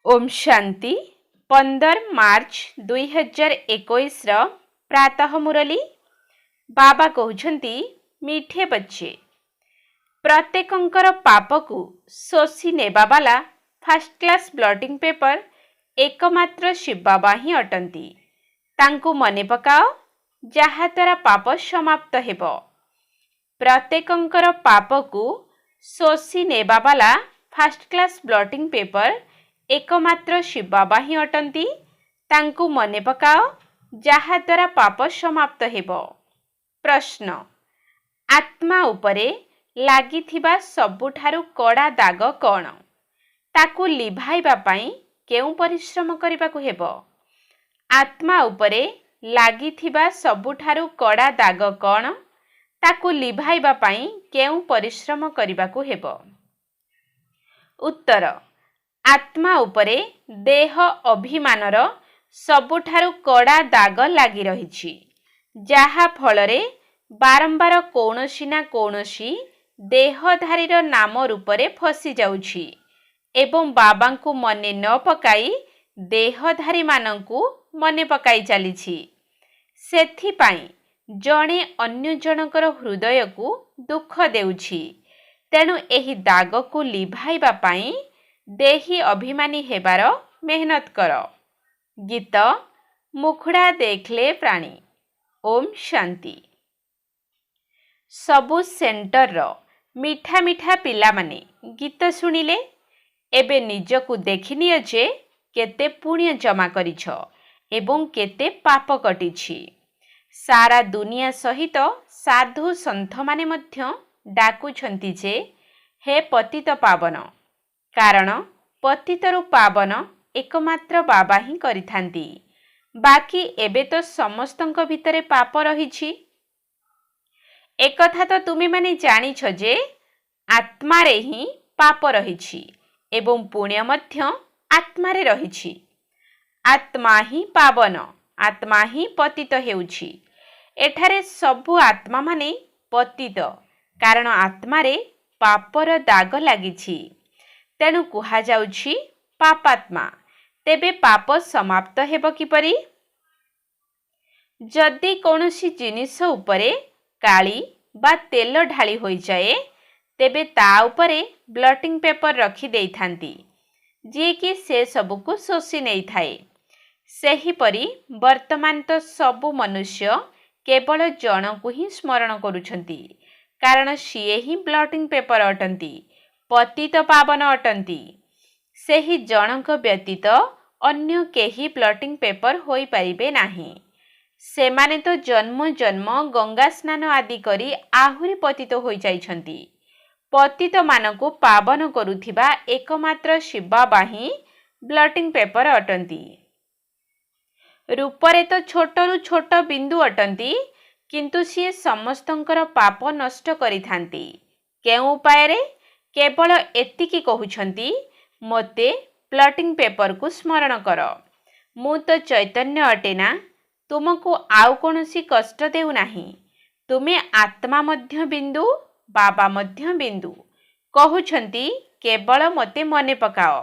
ओम शांति 15 मार्च 2021 प्रातः मुरली बाबा कहउछंती मीठे बच्चे प्रत्येकंकर पाप को शोषी नेबा वाला फर्स्ट क्लास ब्लॉटिंग पेपर एकमात्र शिव बाबा ही अटंती। तांकु मने पकाओ जहा द्वारा पाप समाप्त हेब। प्रत्येकंकर पाप को शोषी नेबा वाला फर्स्ट क्लास ब्लॉटिंग पेपर एकमात्र शिव बाबा ही अटंती। तांकु मने पकाओ जहा द्वारा पाप समाप्त हेब। प्रश्न आत्मा उपरे लागिथिबा सबुठारु कड़ा दाग कौन? ताकु लिभाइबा पई केउ परिश्रम करिबाकु हेब? आत्मा उपरे लागिथिबा सबुठारु कड़ा दाग कौन? ताकु लिभाइबा पई केउ परिश्रम करिबाकु हेब? उत्तर आत्मा उपरे देह अभिमानर सबुठारु कड़ा दाग लागी रहिछि, जहा फलरे बारंबार कौनसी ना कौनसी देहधारीर नाम रूपरे फसी जाउछि एवं बाबांकु मने न पकाई देहधारी मानंकु मने पकाई चलीछि। सेथिपाई जणे अन्य जनकर हृदय को दुख देउछि। तेणु एही दाग को लिभाइबा पाई देही अभिमानी हेबार मेहनत कर। गीत मुखड़ा देखले प्राणी। ओम शांति। सबु सेंटर रो मीठा मीठा पिला माने गीत सुनिले एबे निजकु देखिनियो जे केते पुण्य जमा करिछ एवं केते पाप कटिछि। सारा दुनिया सहित साधु संत माने मध्य डाकुछंती जे हे पतित पावन, कारण पतितरु पावन एकमात्र बाबा ही करिथांती। बाकी एबे तो समस्तंक भितरे पाप रहिछि। एकथा तो तुमे माने जानिछ जे आत्मारे ही पाप रहिछि एवं पुण्य मध्य आत्मारे रहिछि। आत्मा ही पावन, आत्मा ही पतित हेउछि। एठारे सबु आत्मा माने पतित, कारण आत्मारे पापर दाग लागिछि। तेणु कुहा जाउछि पापात्मा। तेबे पाप समाप्त हेब किपरि? जदि कौनसी जिनिस उपरे काली बा तेल ढाली होई जाए तेबे ता उपरे ब्लॉटिंग पेपर रखी देइथांती, जे कि से सबुको शोषी नहीं थाए। सेहीपरि वर्तमान तो सबु मनुष्य केवल जनकु ही स्मरण करुछंती, कारण सीए ही ब्लॉटिंग पेपर अटंती, पतित पावन अटंती। सेही जनक व्यतीत अन्य केही ब्लॉटिंग पेपर होई परिबे नाही। सेमाने तो जन्म जन्म गंगा स्नान आदि करी आहुरी पतित होई जाइछंती। पतित मानकु पावन करुथिबा एकमात्र शिव बाबा ही ब्लॉटिंग पेपर अटंती। रूपरे तो छोटरु छोट बिंदु अटंती, किंतु सी समस्तंकर पाप नष्ट करिथांती। केउ उपाय रे? केवल एतिकी कहउछंती, मोते ब्लॉटिंग पेपर को स्मरण कर। मु तो चैतन्य अटेना, तुमको आउ कोनोसी कष्ट देउ नाही। तुमे आत्मा मध्य बिंदु, बाबा मध्य बिंदु। कहउछंती केवल मते मने पकाओ,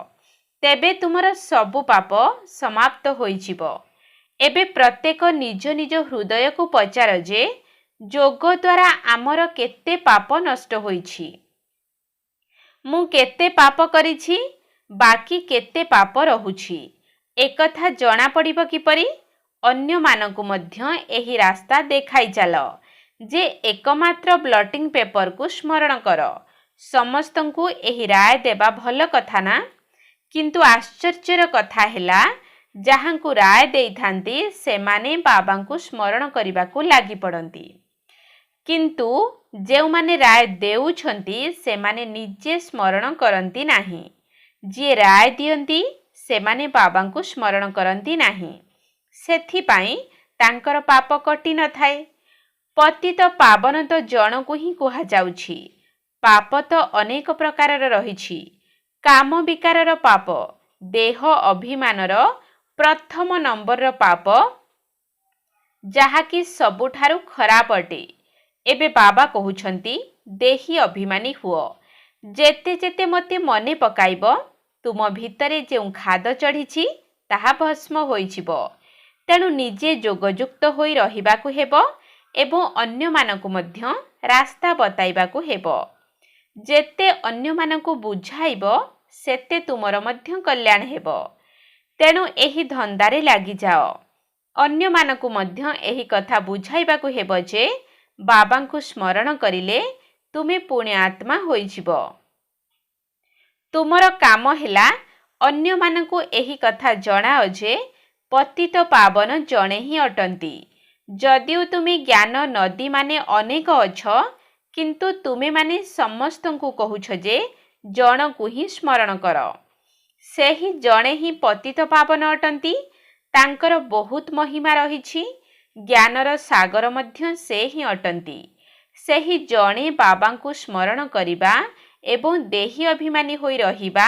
तेबे तुमर सबु पाप समाप्त होई जिवो। एबे प्रत्येक निज निज हृदय को पचार जे जोग द्वारा आमर केते पाप नष्ट होईछि। मु केते पाप करिछि, बाकी केते पाप रहुछि, एकथा जणा पड़िबो किपरि? अन्य मानकु मध्य एही रास्ता देखाई चाल जे एकमात्र ब्लॉटिंग पेपर को स्मरण कर। समस्तंकु एही राय देबा भल कथा ना, किंतु आश्चर्यर कथा हेला जहांकु राय देइथांती सेमाने बाबांकु स्मरण करिबाकु लागि पड़ंती, किंतु जेउ माने राय देउछंती सेमाने निजे स्मरण करंती नाही। जे राय दियंती सेमाने बाबांकु स्मरण करंती नाही। सेथिपाई तांकर पाप कटि न थाए। पतित पावन तो जनकु ही कुहा जाउछि। पाप तो अनेक प्रकारर रहिछि। काम विकारर पाप, देह अभिमानर प्रथम नंबर पाप, जहाकी सबुठारु खराब अटे। एबे बाबा कहउछंती देही अभिमानी हुओ। जेते जेते मते मने पकाइब ତୁମ ଭିତରେ ଯେଉଁ ଖାଦ ଚଢ଼ିଛି ତାହା ଭସ୍ମ ହୋଇଯିବ। ତେଣୁ ନିଜେ ଯୋଗଯୁକ୍ତ ହୋଇ ରହିବାକୁ ହେବ ଏବଂ ଅନ୍ୟମାନଙ୍କୁ ମଧ୍ୟ ରାସ୍ତା ବତାଇବାକୁ ହେବ। ଯେତେ ଅନ୍ୟମାନଙ୍କୁ ବୁଝାଇବ ସେତେ ତୁମର ମଧ୍ୟ କଲ୍ୟାଣ ହେବ। ତେଣୁ ଏହି ଧନ୍ଦାରେ ଲାଗିଯାଅ। ଅନ୍ୟମାନଙ୍କୁ ମଧ୍ୟ ଏହି କଥା ବୁଝାଇବାକୁ ହେବ ଯେ ବାବାଙ୍କୁ ସ୍ମରଣ କରିଲେ ତୁମେ ପୁଣି ଆତ୍ମା ହୋଇଯିବ। ତୁମର କାମ ହେଲା ଅନ୍ୟମାନଙ୍କୁ ଏହି କଥା ଜଣାଅ ଯେ ପତିତ ପାବନ ଜଣେ ହିଁ ଅଟନ୍ତି। ଯଦିଓ ତୁମେ ଜ୍ଞାନ ନଦୀମାନେ ଅନେକ ଅଛ, କିନ୍ତୁ ତୁମେମାନେ ସମସ୍ତଙ୍କୁ କହୁଛ ଯେ ଜଣକୁ ହିଁ ସ୍ମରଣ କର। ସେହି ଜଣେ ହିଁ ପତିତ ପାବନ ଅଟନ୍ତି। ତାଙ୍କର ବହୁତ ମହିମା ରହିଛି। ଜ୍ଞାନର ସାଗର ମଧ୍ୟ ସେ ହିଁ ଅଟନ୍ତି। ସେହି ଜଣେ ବାବାଙ୍କୁ ସ୍ମରଣ କରିବା ଏବଂ ଦେହୀ ଅଭିମାନୀ ହୋଇ ରହିବା,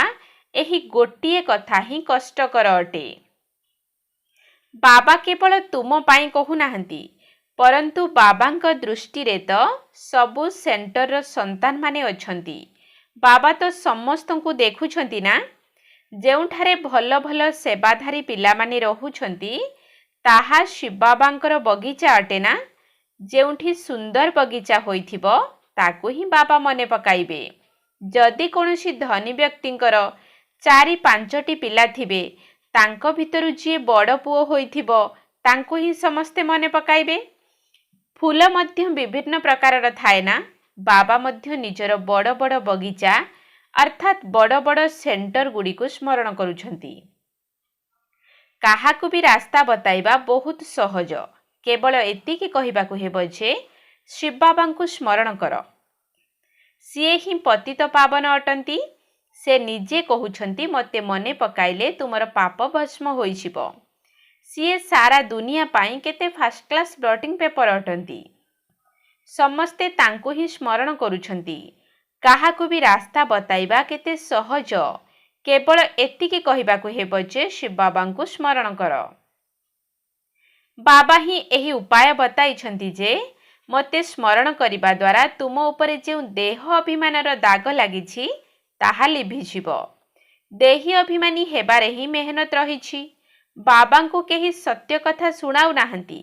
ଏହି ଗୋଟିଏ କଥା ହିଁ କଷ୍ଟକର ଅଟେ। ବାବା କେବଳ ତୁମ ପାଇଁ କହୁନାହାନ୍ତି, ପରନ୍ତୁ ବାବାଙ୍କ ଦୃଷ୍ଟିରେ ତ ସବୁ ସେଣ୍ଟରର ସନ୍ତାନମାନେ ଅଛନ୍ତି। ବାବା ତ ସମସ୍ତଙ୍କୁ ଦେଖୁଛନ୍ତି ନା। ଯେଉଁଠାରେ ଭଲ ଭଲ ସେବାଧାରୀ ପିଲାମାନେ ରହୁଛନ୍ତି ତାହା ଶିବ ବାବାଙ୍କର ବଗିଚା ଅଟେ ନା। ଯେଉଁଠି ସୁନ୍ଦର ବଗିଚା ହୋଇଥିବ ତାକୁ ହିଁ ବାବା ମନେ ପକାଇବେ। ଯଦି କୌଣସି ଧନୀ ବ୍ୟକ୍ତିଙ୍କର 4-5ଟି ପିଲା ଥିବେ, ତାଙ୍କ ଭିତରୁ ଯିଏ ବଡ଼ ପୁଅ ହୋଇଥିବ ତାଙ୍କୁ ହିଁ ସମସ୍ତେ ମନେ ପକାଇବେ। ଫୁଲ ମଧ୍ୟ ବିଭିନ୍ନ ପ୍ରକାରର ଥାଏ ନା। ବାବା ମଧ୍ୟ ନିଜର ବଡ଼ ବଡ଼ ବଗିଚା ଅର୍ଥାତ୍ ବଡ଼ ବଡ଼ ସେଣ୍ଟର ଗୁଡ଼ିକୁ ସ୍ମରଣ କରୁଛନ୍ତି। କାହାକୁ ବି ରାସ୍ତା ବତାଇବା ବହୁତ ସହଜ। କେବଳ ଏତିକି କହିବାକୁ ହେବ ଯେ ଶିବ ବାବାଙ୍କୁ ସ୍ମରଣ କର। ସିଏ ହିଁ ପତିତ ପାବନ ଅଟନ୍ତି। ସେ ନିଜେ କହୁଛନ୍ତି ମୋତେ ମନେ ପକାଇଲେ ତୁମର ପାପ ଭସ୍ମ ହୋଇଯିବ। ସିଏ ସାରା ଦୁନିଆ ପାଇଁ କେତେ ଫାଷ୍ଟ କ୍ଲାସ୍ ବ୍ଲଟିଂ ପେପର ଅଟନ୍ତି। ସମସ୍ତେ ତାଙ୍କୁ ହିଁ ସ୍ମରଣ କରୁଛନ୍ତି। କାହାକୁ ବି ରାସ୍ତା ବତାଇବା କେତେ ସହଜ। କେବଳ ଏତିକି କହିବାକୁ ହେବ ଯେ ଶିବ ବାବାଙ୍କୁ ସ୍ମରଣ କର। ବାବା ହିଁ ଏହି ଉପାୟ ବତାଇଛନ୍ତି ଯେ ମୋତେ ସ୍ମରଣ କରିବା ଦ୍ୱାରା ତୁମ ଉପରେ ଯେଉଁ ଦେହ ଅଭିମାନର ଦାଗ ଲାଗିଛି ତାହା ଲିଭିଯିବ। ଦେହୀ ଅଭିମାନୀ ହେବାରେ ହିଁ ମେହନତ ରହିଛି। ବାବାଙ୍କୁ କେହି ସତ୍ୟ କଥା ଶୁଣାଉ ନାହାନ୍ତି।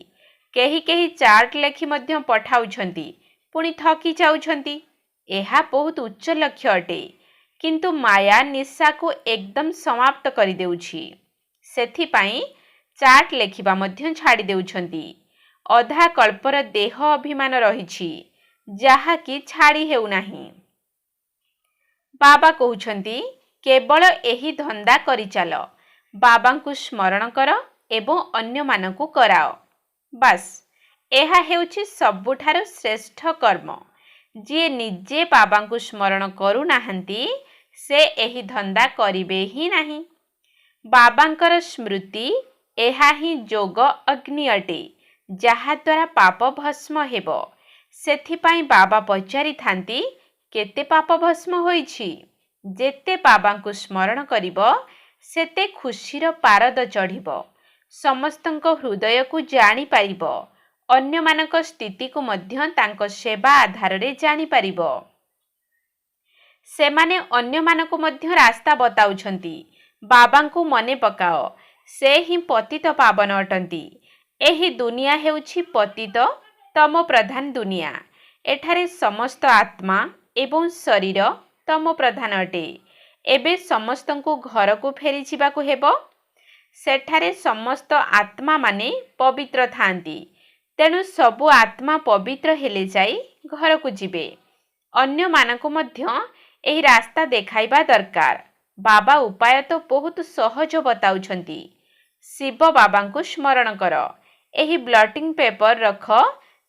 କେହି କେହି ଚାର୍ଟ ଲେଖି ମଧ୍ୟ ପଠାଉଛନ୍ତି, ପୁଣି ଠକି ଯାଉଛନ୍ତି। ଏହା ବହୁତ ଉଚ୍ଚ ଲକ୍ଷ୍ୟ ଅଟେ, କିନ୍ତୁ ମାୟା ନିଶାକୁ ଏକଦମ ସମାପ୍ତ କରିଦେଉଛି। ସେଥିପାଇଁ ଚାର୍ଟ ଲେଖିବା ମଧ୍ୟ ଛାଡ଼ି ଦେଉଛନ୍ତି। ଅଧା କଳ୍ପର ଦେହ ଅଭିମାନ ରହିଛି, ଯାହାକି ଛାଡ଼ି ହେଉନାହିଁ। ବାବା କହୁଛନ୍ତି କେବଳ ଏହି ଧନ୍ଦା କରିଚାଲ। ବାବାଙ୍କୁ ସ୍ମରଣ କର ଏବଂ ଅନ୍ୟମାନଙ୍କୁ କରାଅ। ବାସ୍, ଏହା ହେଉଛି ସବୁଠାରୁ ଶ୍ରେଷ୍ଠ କର୍ମ। ଯିଏ ନିଜେ ବାବାଙ୍କୁ ସ୍ମରଣ କରୁନାହାନ୍ତି ସେ ଏହି ଧନ୍ଦା କରିବେ ହିଁ ନାହିଁ। ବାବାଙ୍କର ସ୍ମୃତି ଏହା ହିଁ ଯୋଗ ଅଗ୍ନି ଅଟେ, ଯାହାଦ୍ୱାରା ପାପ ଭସ୍ମ ହେବ। ସେଥିପାଇଁ ବାବା ପଚାରିଥାନ୍ତି କେତେ ପାପ ଭସ୍ମ ହୋଇଛି। ଯେତେ ବାବାଙ୍କୁ ସ୍ମରଣ କରିବ ସେତେ ଖୁସିର ପାରଦ ଚଢ଼ିବ। ସମସ୍ତଙ୍କ ହୃଦୟକୁ ଜାଣିପାରିବ। ଅନ୍ୟମାନଙ୍କ ସ୍ଥିତିକୁ ମଧ୍ୟ ତାଙ୍କ ସେବା ଆଧାରରେ ଜାଣିପାରିବ। ସେମାନେ ଅନ୍ୟମାନଙ୍କୁ ମଧ୍ୟ ରାସ୍ତା ବତାଉଛନ୍ତି। ବାବାଙ୍କୁ ମନେ ପକାଅ, ସେ ହିଁ ପତିତ ପାବନ ଅଟନ୍ତି। ଏହି ଦୁନିଆ ହେଉଛି ପତିତ ତମ ପ୍ରଧାନ ଦୁନିଆ। ଏଠାରେ ସମସ୍ତ ଆତ୍ମା ଏବଂ ଶରୀର ତମ ପ୍ରଧାନ ଅଟେ। ଏବେ ସମସ୍ତଙ୍କୁ ଘରକୁ ଫେରିଯିବାକୁ ହେବ। ସେଠାରେ ସମସ୍ତ ଆତ୍ମାମାନେ ପବିତ୍ର ଥାଆନ୍ତି। ତେଣୁ ସବୁ ଆତ୍ମା ପବିତ୍ର ହେଲେ ଯାଇ ଘରକୁ ଯିବେ। ଅନ୍ୟମାନଙ୍କୁ ମଧ୍ୟ ଏହି ରାସ୍ତା ଦେଖାଇବା ଦରକାର। ବାବା ଉପାୟ ତ ବହୁତ ସହଜ ବତାଉଛନ୍ତି। ଶିବ ବାବାଙ୍କୁ ସ୍ମରଣ କର। ଏହି ବ୍ଲଟିଂ ପେପର ରଖ,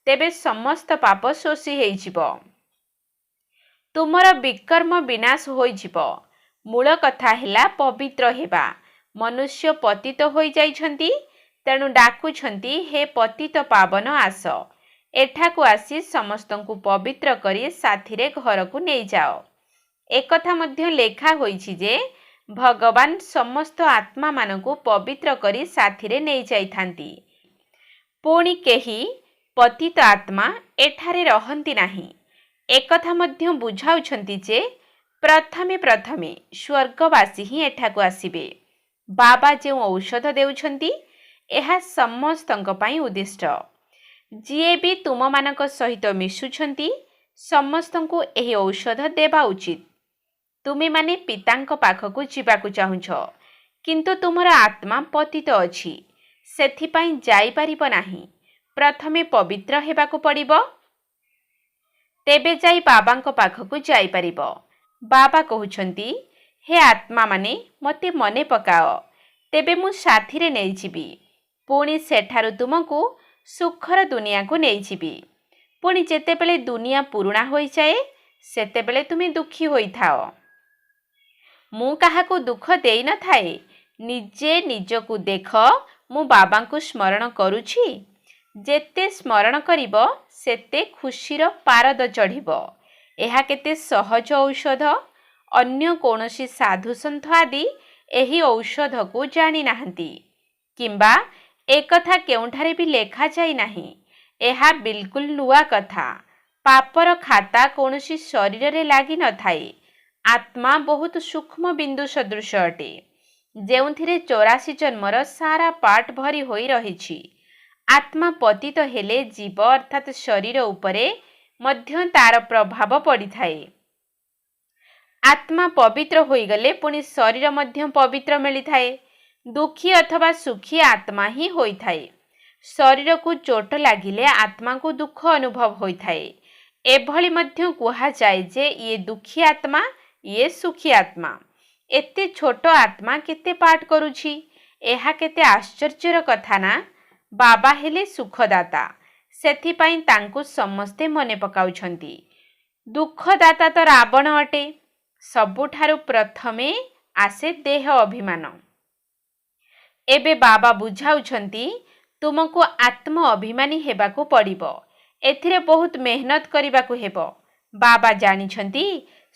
ତେବେ ସମସ୍ତ ପାପ ଶୋଷି ହେଇଯିବ। ତୁମର ବିକର୍ମ ବିନାଶ ହୋଇଯିବ। ମୂଳ କଥା ହେଲା ପବିତ୍ର ହେବା। ମନୁଷ୍ୟ ପତିତ ହୋଇଯାଇଛନ୍ତି, ତେଣୁ ଡାକୁଛନ୍ତି ହେ ପତିତ ପାବନ ଆସ। ଏଠାକୁ ଆସି ସମସ୍ତଙ୍କୁ ପବିତ୍ର କରି ସାଥିରେ ଘରକୁ ନେଇଯାଅ। ଏକଥା ମଧ୍ୟ ଲେଖା ହୋଇଛି ଯେ ଭଗବାନ ସମସ୍ତ ଆତ୍ମାମାନଙ୍କୁ ପବିତ୍ର କରି ସାଥିରେ ନେଇଯାଇଥାନ୍ତି। ପୁଣି କେହି ପତିତ ଆତ୍ମା ଏଠାରେ ରହନ୍ତି ନାହିଁ। ଏକଥା ମଧ୍ୟ ବୁଝାଉଛନ୍ତି ଯେ प्रथमे प्रथमे स्वर्गवासी ही एठाकु आसिबे। बाबा जो औषध देउछंती एहा समस्तଙ୍କ ପାଇଁ उद्दिष्ट। ଯିଏ ବି ତୁମମାନଙ୍କ ସହିତ ମିଶୁଛନ୍ତି ସମସ୍ତଙ୍କୁ ଏହି ଔଷଧ ଦେବା ଉଚିତ। ତୁମେମାନେ ପିତାଙ୍କ ପାଖକୁ ଯିବାକୁ ଚାହୁଁଛ, କିନ୍ତୁ ତୁମର ଆତ୍ମା ପତିତ ଅଛି, ସେଥିପାଇଁ ଯାଇପାରିବ ନାହିଁ। ପ୍ରଥମେ ପବିତ୍ର ହେବାକୁ ପଡ଼ିବ, ତେବେ ଯାଇ ବାବାଙ୍କ ପାଖକୁ ଯାଇପାରିବ। ବାବା କହୁଛନ୍ତି, ହେ ଆତ୍ମାମାନେ ମୋତେ ମନେ ପକାଅ, ତେବେ ମୁଁ ସାଥିରେ ନେଇଯିବି। ପୁଣି ସେଠାରୁ ତୁମକୁ ସୁଖର ଦୁନିଆକୁ ନେଇଯିବି। ପୁଣି ଯେତେବେଳେ ଦୁନିଆ ପୁରୁଣା ହୋଇଯାଏ ସେତେବେଳେ ତୁମେ ଦୁଃଖୀ ହୋଇଥାଅ। ମୁଁ କାହାକୁ ଦୁଃଖ ଦେଇନଥାଏ। ନିଜେ ନିଜକୁ ଦେଖ, ମୁଁ ବାବାଙ୍କୁ ସ୍ମରଣ କରୁଛି। ଯେତେ ସ୍ମରଣ କରିବ ସେତେ ଖୁସିର ପାରଦ ଚଢ଼ିବ। ଏହା କେତେ ସହଜ ଔଷଧ। ଅନ୍ୟ କୌଣସି ସାଧୁସନ୍ଥ ଆଦି ଏହି ଔଷଧକୁ ଜାଣିନାହାନ୍ତି, କିମ୍ବା ଏକଥା କେଉଁଠାରେ ବି ଲେଖାଯାଇ ନାହିଁ। ଏହା ବିଲକୁଲ ନୂଆ କଥା। ପାପର ଖାତା କୌଣସି ଶରୀରରେ ଲାଗିନଥାଏ। ଆତ୍ମା ବହୁତ ସୂକ୍ଷ୍ମ ବିନ୍ଦୁ ସଦୃଶ ଅଟେ, ଯେଉଁଥିରେ 84 ଜନ୍ମର ସାରା ପାର୍ଟ ଭରି ହୋଇ ରହିଛି। ଆତ୍ମା ପତିତ ହେଲେ ଜୀବ ଅର୍ଥାତ୍ ଶରୀର ଉପରେ ମଧ୍ୟ ତାର ପ୍ରଭାବ ପଡ଼ିଥାଏ। ଆତ୍ମା ପବିତ୍ର ହୋଇଗଲେ ପୁଣି ଶରୀର ମଧ୍ୟ ପବିତ୍ର ମିଳିଥାଏ। ଦୁଃଖୀ ଅଥବା ସୁଖୀ ଆତ୍ମା ହିଁ ହୋଇଥାଏ। ଶରୀରକୁ ଚୋଟ ଲାଗିଲେ ଆତ୍ମାକୁ ଦୁଃଖ ଅନୁଭବ ହୋଇଥାଏ। ଏଭଳି ମଧ୍ୟ କୁହାଯାଏ ଯେ ଇଏ ଦୁଃଖୀ ଆତ୍ମା, ଇଏ ସୁଖୀ ଆତ୍ମା। ଏତେ ଛୋଟ ଆତ୍ମା କେତେ ପାଠ କରୁଛି, ଏହା କେତେ ଆଶ୍ଚର୍ଯ୍ୟର କଥା ନା। ବାବା ହେଲେ ସୁଖଦାତା, ସେଥିପାଇଁ ତାଙ୍କୁ ସମସ୍ତେ ମନେ ପକାଉଛନ୍ତି। ଦୁଃଖଦାତା ତ ରାବଣ ଅଟେ। ସବୁଠାରୁ ପ୍ରଥମେ ଆସେ ଦେହ ଅଭିମାନ। ଏବେ ବାବା ବୁଝାଉଛନ୍ତି ତୁମକୁ ଆତ୍ମ ଅଭିମାନୀ ହେବାକୁ ପଡ଼ିବ। ଏଥିରେ ବହୁତ ମେହନତ କରିବାକୁ ହେବ। ବାବା ଜାଣିଛନ୍ତି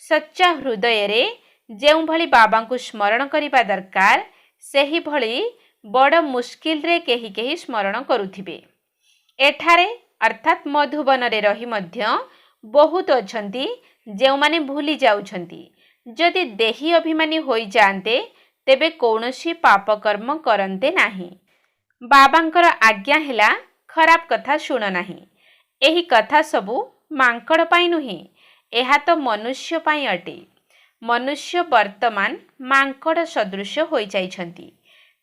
ସଚ୍ଚା ହୃଦୟରେ ଯେଉଁଭଳି ବାବାଙ୍କୁ ସ୍ମରଣ କରିବା ଦରକାର, ସେହିଭଳି ବଡ଼ ମୁସ୍କିଲରେ କେହି କେହି ସ୍ମରଣ କରୁଥିବେ। ଏଠାରେ ଅର୍ଥାତ୍ ମଧୁବନରେ ରହି ମଧ୍ୟ ବହୁତ ଅଛନ୍ତି ଯେଉଁମାନେ ଭୁଲି ଯାଉଛନ୍ତି। ଯଦି ଦେହୀ ଅଭିମାନୀ ହୋଇଯାଆନ୍ତେ ତେବେ କୌଣସି ପାପକର୍ମ କରନ୍ତେ ନାହିଁ। ବାବାଙ୍କର ଆଜ୍ଞା ହେଲା, ଖରାପ କଥା ଶୁଣ ନାହିଁ। ଏହି କଥା ସବୁ ମାଙ୍କଡ଼ ପାଇଁ ନୁହେଁ, ଏହା ତ ମନୁଷ୍ୟ ପାଇଁ ଅଟେ। ମନୁଷ୍ୟ ବର୍ତ୍ତମାନ ମାଙ୍କଡ଼ ସଦୃଶ ହୋଇଯାଇଛନ୍ତି,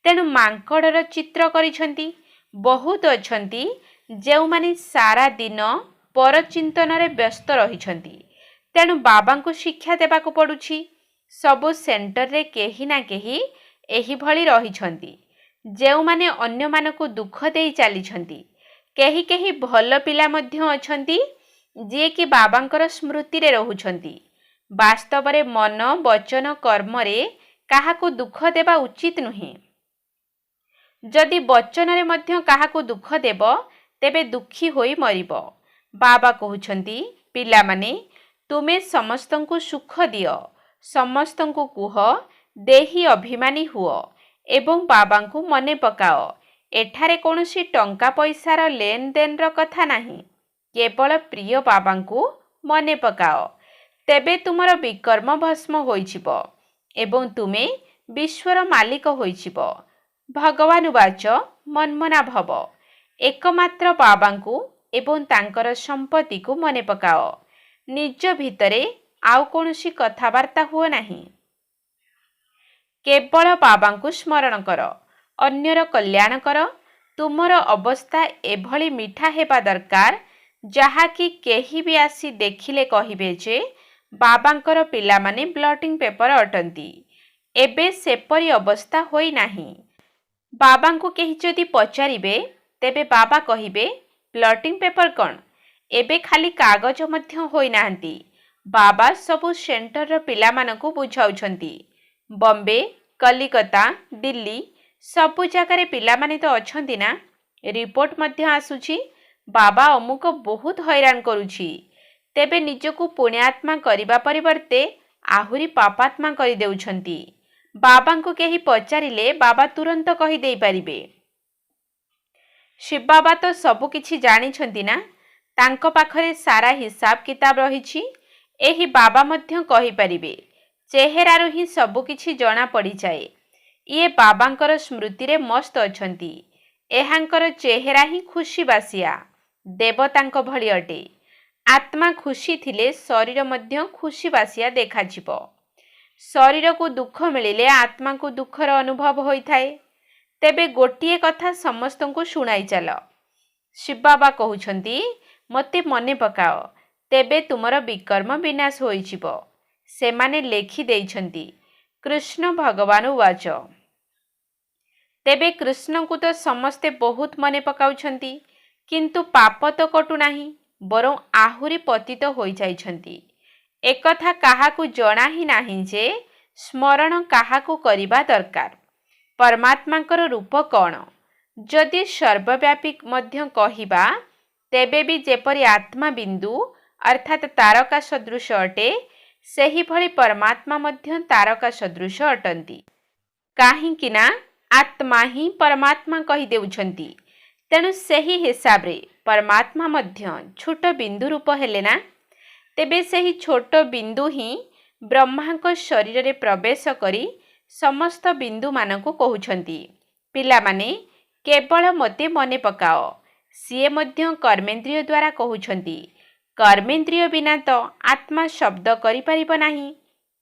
ତେଣୁ ମାଙ୍କଡ଼ର ଚିତ୍ର କରିଛନ୍ତି। ବହୁତ ଅଛନ୍ତି ଯେଉଁମାନେ ସାରା ଦିନ ପରଚିନ୍ତନରେ ବ୍ୟସ୍ତ ରହିଛନ୍ତି, ତେଣୁ ବାବାଙ୍କୁ ଶିକ୍ଷା ଦେବାକୁ ପଡ଼ୁଛି। ସବୁ ସେଣ୍ଟରରେ କେହି ନା କେହି ଏହିଭଳି ରହିଛନ୍ତି, ଯେଉଁମାନେ ଅନ୍ୟମାନଙ୍କୁ ଦୁଃଖ ଦେଇ ଚାଲିଛନ୍ତି। କେହି କେହି ଭଲ ପିଲା ମଧ୍ୟ ଅଛନ୍ତି, ଯିଏକି ବାବାଙ୍କର ସ୍ମୃତିରେ ରହୁଛନ୍ତି। ବାସ୍ତବରେ ମନ, ବଚନ, କର୍ମରେ କାହାକୁ ଦୁଃଖ ଦେବା ଉଚିତ ନୁହେଁ। ଯଦି ବଚନରେ ମଧ୍ୟ କାହାକୁ ଦୁଃଖ ଦେବ ତେବେ ଦୁଃଖୀ ହୋଇ ମରିବ। ବାବା କହୁଛନ୍ତି, ପିଲାମାନେ, ତୁମେ ସମସ୍ତଙ୍କୁ ସୁଖ ଦିଅ, ସମସ୍ତଙ୍କୁ କୁହ ଦେହୀ ଅଭିମାନୀ ହୁଅ ଏବଂ ବାବାଙ୍କୁ ମନେ ପକାଅ। ଏଠାରେ କୌଣସି ଟଙ୍କା ପଇସାର ଲେନ ଦେନର କଥା ନାହିଁ। କେବଳ ପ୍ରିୟ ବାବାଙ୍କୁ ମନେ ପକାଅ, ତେବେ ତୁମର ବିକର୍ମ ଭସ୍ମ ହୋଇଯିବ ଏବଂ ତୁମେ ବିଶ୍ୱର ମାଲିକ ହୋଇଯିବ। ଭଗବାନ ବାଚ ମନ୍ମନା ଭବ। ଏକମାତ୍ର ବାବାଙ୍କୁ ଏବଂ ତାଙ୍କର ସମ୍ପତ୍ତିକୁ ମନେ ପକାଅ। ନିଜ ଭିତରେ ଆଉ କୌଣସି କଥାବାର୍ତ୍ତା ହୁଅ ନାହିଁ। କେବଳ ବାବାଙ୍କୁ ସ୍ମରଣ କର, ଅନ୍ୟର କଲ୍ୟାଣ କର। ତୁମର ଅବସ୍ଥା ଏଭଳି ମିଠା ହେବା ଦରକାର, ଯାହାକି କେହି ବି ଆସି ଦେଖିଲେ କହିବେ ଯେ ବାବାଙ୍କର ପିଲାମାନେ ବ୍ଲଟିଂ ପେପର ଅଟନ୍ତି। ଏବେ ସେପରି ଅବସ୍ଥା ହୋଇନାହିଁ। ବାବାଙ୍କୁ କେହି ଯଦି ପଚାରିବେ ତେବେ ବାବା କହିବେ, ବ୍ଲଟିଂ ପେପର କ'ଣ? ଏବେ ଖାଲି କାଗଜ ମଧ୍ୟ ହୋଇନାହାନ୍ତି। ବାବା ସବୁ ସେଣ୍ଟରର ପିଲାମାନଙ୍କୁ ବୁଝାଉଛନ୍ତି। ବମ୍ବେ, କଲିକତା, ଦିଲ୍ଲୀ ସବୁ ଜାଗାରେ ପିଲାମାନେ ତ ଅଛନ୍ତି ନା। ରିପୋର୍ଟ ମଧ୍ୟ ଆସୁଛି ବାବା ଅମୁକ ବହୁତ ହଇରାଣ କରୁଛି। ତେବେ ନିଜକୁ ପୁଣ୍ୟାତ୍ମା କରିବା ପରିବର୍ତ୍ତେ ଆହୁରି ପାପାତ୍ମା କରିଦେଉଛନ୍ତି। ବାବାଙ୍କୁ କେହି ପଚାରିଲେ ବାବା ତୁରନ୍ତ କହିଦେଇପାରିବେ। ଶିବ ବାବା ତ ସବୁ କିଛି ଜାଣିଛନ୍ତି ନା, ତାଙ୍କ ପାଖରେ ସାରା ହିସାବ କିତାବ ରହିଛି। ଏହି ବାବା ମଧ୍ୟ କହିପାରିବେ चेहरारू ही सबुकिछि जना पड़ी जाए। ये बाबांकर स्मृति रे मस्त अछंती। एहांकर चेहरा ही खुशी बासिया देवतांक भଳି अटे। आत्मा खुशी थिले शरीर मध्य खुशी बासिया देखाजिब। शरीर को दुख मिलिले आत्मा को दुखर अनुभव होइथाए। तेबे गोटिए कथा समस्त को शुणाई चल। शिव बाबा कहउछंती मते मने पकाओ तेबे तुमर विकर्म विनाश होइजिब। सेमाने लेखि देइछंती कृष्ण भगवान वाच। तेबे कृष्ण को तो समस्ते बहुत मने पकाउछंती किंतु पाप तो कटु नाही बरं आहुरी पतित होई जाइछंती। एकथा काहाकू जଣା ही नाही जे स्मरण काहाकू करिबा दरकार। परमात्मांकर रूप कौन जदि सर्वव्यापी मध्य कहिबा तेबे भी जेपरि आत्मा बिंदु अर्थात तारका सदृश अटे सेही भଳି परमात्मा मध्य तारका सदृश अटंती। काहींकि ना आत्मा ही परमात्मा कहि देउछंती। तेणु सेही हिसाब रे परमात्मा मध्य छोट बिंदु रूप हेले ना। तेबे सेही छोट बिंदु ही ब्रह्मांक शरीर रे प्रवेश करी समस्त बिंदु मानकु कहउछंती पिला माने केवल मते मने पकाओ। सिए मध्य कर्मेंद्रिय द्वारा कहउछंती कर्मेंद्रिय बिना तो आत्मा शब्द करि परिबो नाही।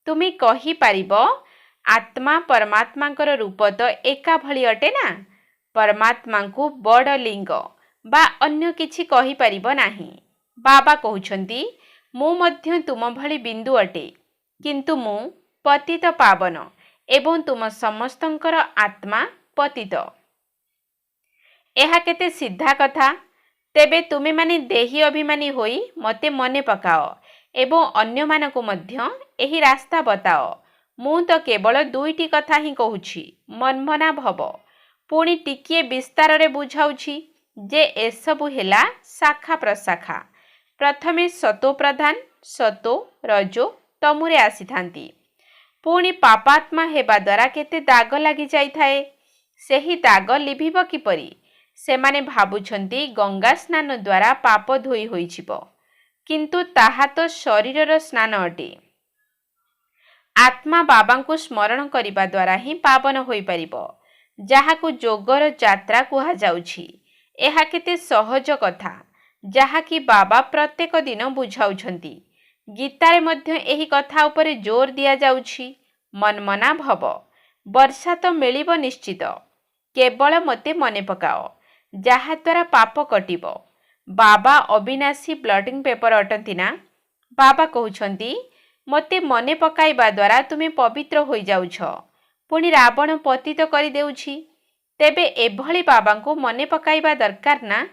तुमी कहि पारिबो आत्मा परमात्मांकर रूप तो एका भଳି अटे ना। परमात्मा को बड़ लिंग बा अन्य किछि कहि परिबो नाही। बाबा कहउछंती मु मध्य तुम भଳି बिंदु अटे किंतु मु पतित पावन एवं तुम समस्तंकर आत्मा पतित। एहा केते सिद्धा कथा। तेबे तुमे माने देही अभिमानी होई मते मने पकाओ एवं अन्य मानकु मध्य एही रास्ता बताओ। मु तो केवल दुईटी कथा ही कहूछि मनमना भव। पुणी टिकिए विस्तार रे बुझाउछि जे एसबु हेला शाखा प्रशाखा। प्रथमे सतो प्रधान सतो रजो तमुरे आसीथांती। पुणी पापात्मा हेबा द्वारा केते दाग लागि जाइथाए। सेही दाग लिभिब किपरि सेमाने भाबुछंती गंगा स्नान द्वारा पाप धोई होइछिब किंतु ताहा तो शरीरर स्नान अटे। आत्मा बाबांकु स्मरण करिबा द्वारा ही पावन होई परिबो जाहाकु जोगर यात्रा कुहा जाउछि। एहा केते सहज कथा जाहाकि बाबा प्रत्येक दिन बुझाउछंती। गीतारे मध्य एही कथा उपरे जोर दिया जाउछि मनमना भव। वर्षा तो मिलिब निश्चित केवल मते मने पकाओ जहा द्वारा पाप कटिबो। बाबा अविनाशी ब्लटिंग पेपर अटंती ना। बाबा कहउछंती मते मने पकाइबा द्वारा तुमे पवित्र होई जाउछ। पुणी रावण पतित करि देउछि। तेबे एभଳି बाबांको मने पकाइबा दरकार ना।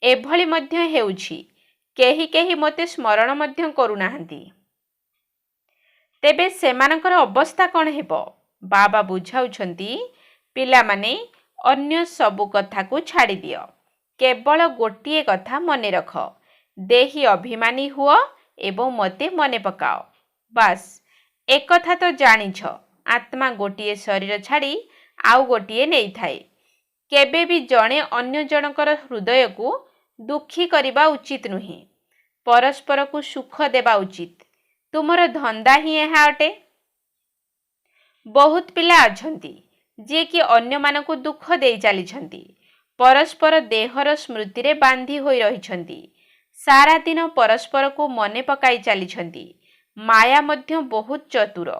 एभଳି मध्य हेउछि केही केही मते स्मरण मध्य करुनाहांती। तेबे सेमानकर अवस्था कौन हेबो। बाबा बुझाउछंती पिला माने अन्य सबु कथा को छाड़ी दियो केवल गोटिए कथा मने रख देही अभिमानी हुओ एवं मते मने पकाओ। बास एक कथा तो जानिछ आत्मा गोटिए शरीर छाड़ी आउ गोटिए नहीं थाए। केबे भी जणे अन्य जनकर हृदय को दुखी करिबा उचित नुहे। परस्पर को सुख देबा उचित। तुमर धंदा ही एहा अटे। बहुत पिला अछंती जे कि अन्य मानकु दुख देई चलीछंती। परस्पर देहर स्मृति रे बांधी होई रहिछंती। सारा दिन परस्पर को मने पकाई चलीछंती। माया मध्य बहुत चतुर।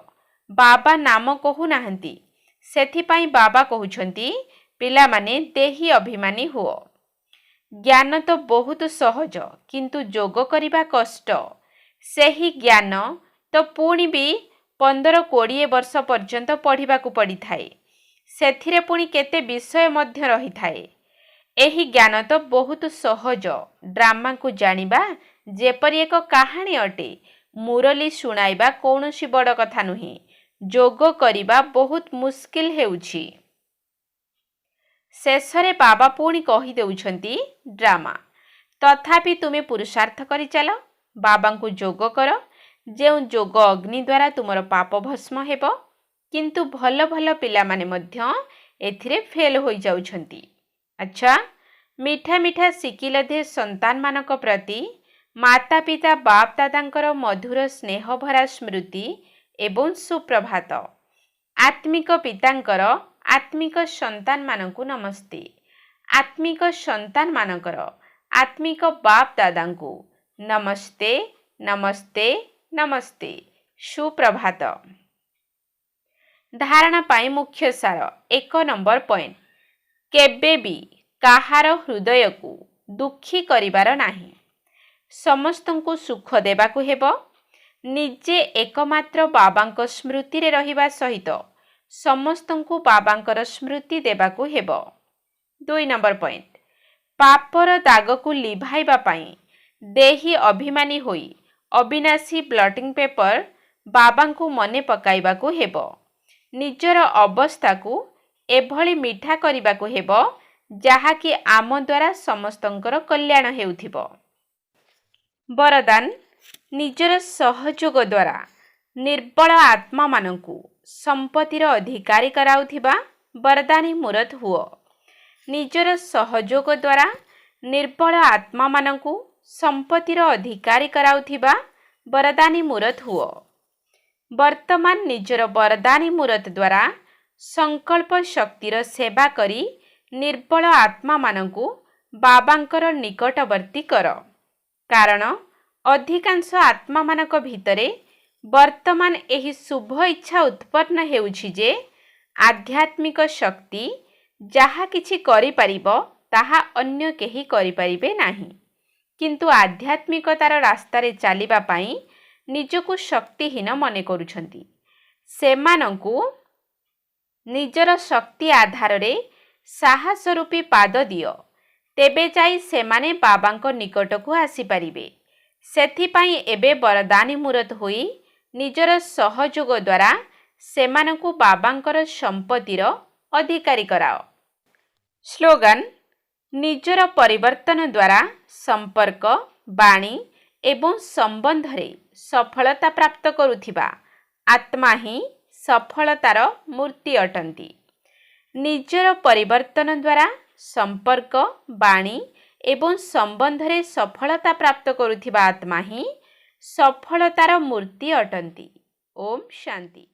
बाबा नाम कहु नाहंती। सेथिपाई बाबा कहउछंती पिला माने देही अभिमानी हुओ। ज्ञान तो बहुत सहज किंतु जोग करिबा कष्ट। सेही ज्ञान तो पुणी भी 15-20 वर्ष पर्यंत पढ़िबा को पड़ी थाए। सेथिरे पुणी केते विषय मध्य रही थाए। एही ज्ञान तो बहुत सहज। ड्रामा को जानिबा जेपरि एक कहानी अटे। मुरली सुनाइबा कौनसी बड़ कथा नुहे। जोग करिबा बहुत मुश्किल हेउछि। शेषरे बाबा पुणी कही देउछंती ड्रामा तथापि तुमे पुरुषार्थ करि चल। बाबांकु जोग कर जेउ जोग अग्नि द्वारा तुमर पाप भस्म हेबो। किंतु भल भल पिला माने मध्य एथिरे फेल होई जाउछंती। अच्छा मीठा मीठा सिकिल दे संतान मानक प्रति माता पिता बाप दादांकर मधुर स्नेह भरा स्मृति एवं सुप्रभात। आत्मिक पितांकर आत्मिक संतान मानकु नमस्ते। आत्मिक संतान मानकर आत्मिक बाप दादांकु नमस्ते नमस्ते नमस्ते सुप्रभात। धारणा पाई मुख्य सार 1 नंबर पॉइंट केबे भी काहार हृदय को दुखी करिबार नाही। समस्तंकु सुख देबाकु हेबो। निजे एकमात्र बाबांक स्मृति रे रहिबा सहित समस्तंकु बाबांकर स्मृति देबाकु हेबो। 2 नंबर पॉइंट पापर दाग को लिभाइबा पाई देही अभिमानी होई अविनाशी ब्लटिंग पेपर बाबांकु मने पकाइबाकु हेबो। निजर अवस्था को एभली मिठा करिबाकु हेबो जहाँकि आम द्वारा समस्तंकर कल्याण हेउथिबो। वरदान निजर सहयोग द्वारा निर्बल आत्मा मानंकु संपत्तिर अधिकारी कराउथिबा वरदानी मूरत हुओ। निजर सहयोग द्वारा निर्बल आत्मा मानंकु संपत्तिर अधिकारी कराउथिबा वरदानी मूरत हुओ। वर्तमान निजर वरदानी मूरत द्वारा संकल्प शक्तिर सेवा करी निर्बल आत्मा मानंकु बाबांकर निकटवर्ती कर। कारण अधिकांश आत्मा मानक भितरे वर्तमान एही शुभ इच्छा उत्पन्न हेउछि जे आध्यात्मिक शक्ति जहा किछि करि परिबो ताहा अन्य केही करि परिबे नाही। किंतु आध्यात्मिकतार रास्तारे चलिबा पाई निजको शक्तिहीन मने करुछंती। सेमानंकु निजर शक्ति आधार रे साहस रूपी पाद दियो तेबे जाई सेमाने बाबांको निकटको आसी परिबे। सेथिपाई एबे वरदानी मूरत होई निजर सहयोग द्वारा सेमानंकु बाबांकर संपत्तिर अधिकारी कराओ। स्लोगान निजर परिवर्तन द्वारा संपर्क बाणी एवं संबंध रे सफलता प्राप्त करुथिबा आत्मा ही सफलतार मूर्ति अटंती। निजर परिवर्तन द्वारा संपर्क बाणी एवं संबंध रे सफलता प्राप्त करुथिबा आत्मा ही सफलतार मूर्ति अटंती। ओम शांति।